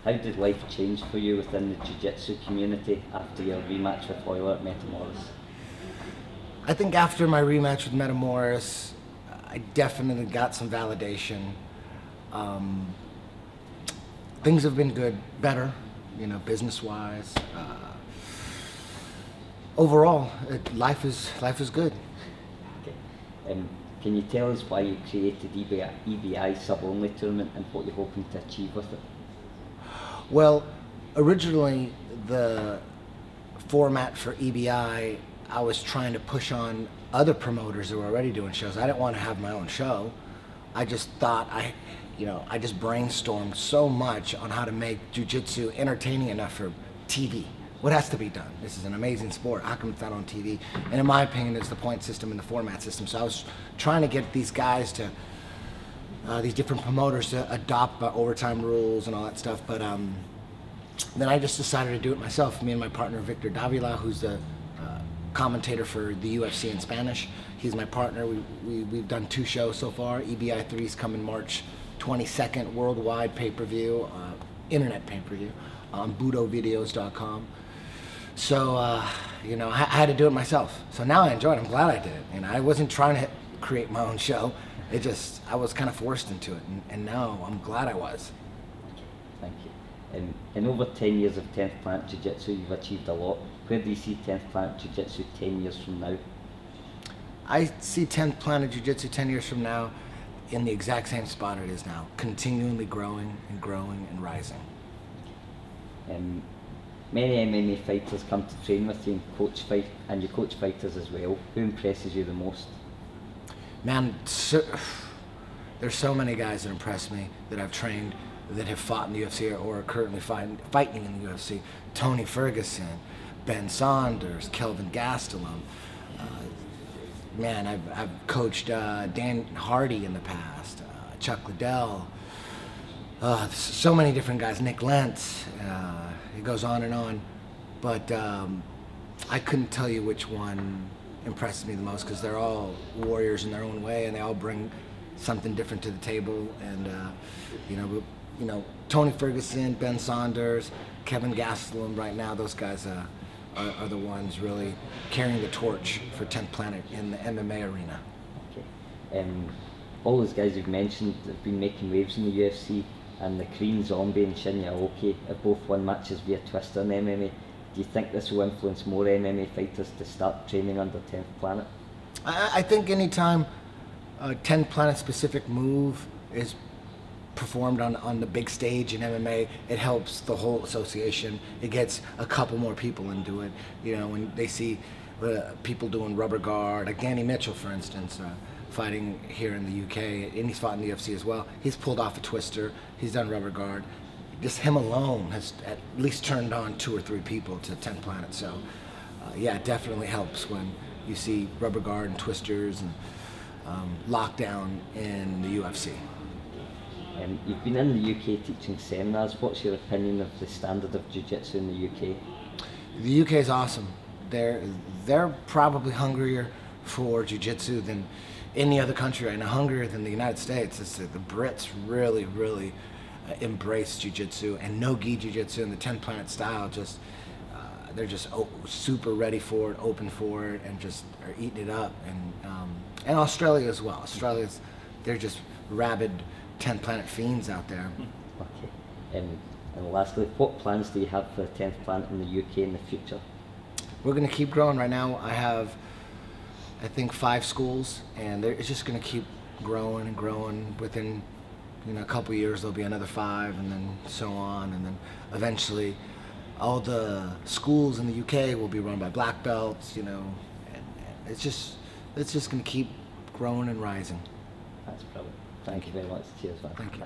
How did life change for you within the jiu-jitsu community after your rematch with Euler at Metamoris? I think after my rematch with Metamoris, I definitely got some validation. Things have been good, better, you know, business-wise. Overall, life is good. Okay. Can you tell us why you created EBI sub-only tournament and what you're hoping to achieve with it? Well, originally the format for EBI, I was trying to push on other promoters who were already doing shows. I didn't want to have my own show. I just thought I just brainstormed so much on how to make jiu-jitsu entertaining enough for TV. What has to be done? This is an amazing sport. How come it's not on TV? And in my opinion, it's the point system and the format system. So I was trying to get these guys to, these different promoters to adopt overtime rules and all that stuff. But then I just decided to do it myself. Me and my partner, Victor Davila, who's the commentator for the UFC in Spanish. He's my partner. We've done 2 shows so far. EBI 3's coming March 22nd, worldwide pay-per-view, internet pay-per-view on budovideos.com. So, you know, I had to do it myself. So now I enjoy it. I'm glad I did it. And I wasn't trying to create my own show. I was kind of forced into it. And now I'm glad I was. Thank you. In over 10 years of 10th Planet Jiu-Jitsu, you've achieved a lot. Where do you see 10th Planet Jiu-Jitsu 10 years from now? I see 10th Planet Jiu-Jitsu 10 years from now in the exact same spot it is now, continually growing and growing and rising. Many MMA fighters come to train with you and you coach fighters as well. Who impresses you the most? Man, there's so many guys that impress me that I've trained that have fought in the UFC or are currently fighting in the UFC. Tony Ferguson, Ben Saunders, Kelvin Gastelum. Man, I've coached Dan Hardy in the past, Chuck Liddell, so many different guys, Nick Lentz, it goes on and on. But I couldn't tell you which one impresses me the most because they're all warriors in their own way and they all bring something different to the table. And you know, Tony Ferguson, Ben Saunders, Kevin Gastelum right now, those guys are the ones really carrying the torch for 10th Planet in the MMA arena. Okay. All those guys you've mentioned have been making waves in the UFC, and the Korean Zombie and Shinya Aoki have both won matches via Twister in MMA. Do you think this will influence more MMA fighters to start training under 10th Planet? I think anytime a 10th Planet specific move is performed on the big stage in MMA, it helps the whole association. It gets a couple more people into it. You know, when they see people doing rubber guard, like Danny Mitchell, for instance, fighting here in the UK, and he's fought in the UFC as well. He's pulled off a twister. He's done rubber guard. Just him alone has at least turned on 2 or 3 people to 10th Planet. So, yeah, it definitely helps when you see rubber guard and twisters and lockdown in the UFC. You've been in the UK teaching seminars. What's your opinion of the standard of jiu-jitsu in the UK? The UK is awesome. They're probably hungrier for jiu-jitsu than any other country right now, hungrier than the United States. The Brits really embrace jiu-jitsu and no-gi jiu-jitsu and the 10th Planet style. They're just super ready for it, open for it, and just are eating it up. And Australia as well. They're just rabid 10th Planet fiends out there. Okay. And lastly, what plans do you have for the 10th Planet in the UK in the future? We're going to keep growing. Right now I have, I think, 5 schools, and it's just going to keep growing and growing. Within a couple years there'll be another 5, and then so on, and then eventually all the schools in the UK will be run by black belts, you know, and it's just going to keep growing and rising. That's brilliant. Thank you very much. Cheers, man. Thank you.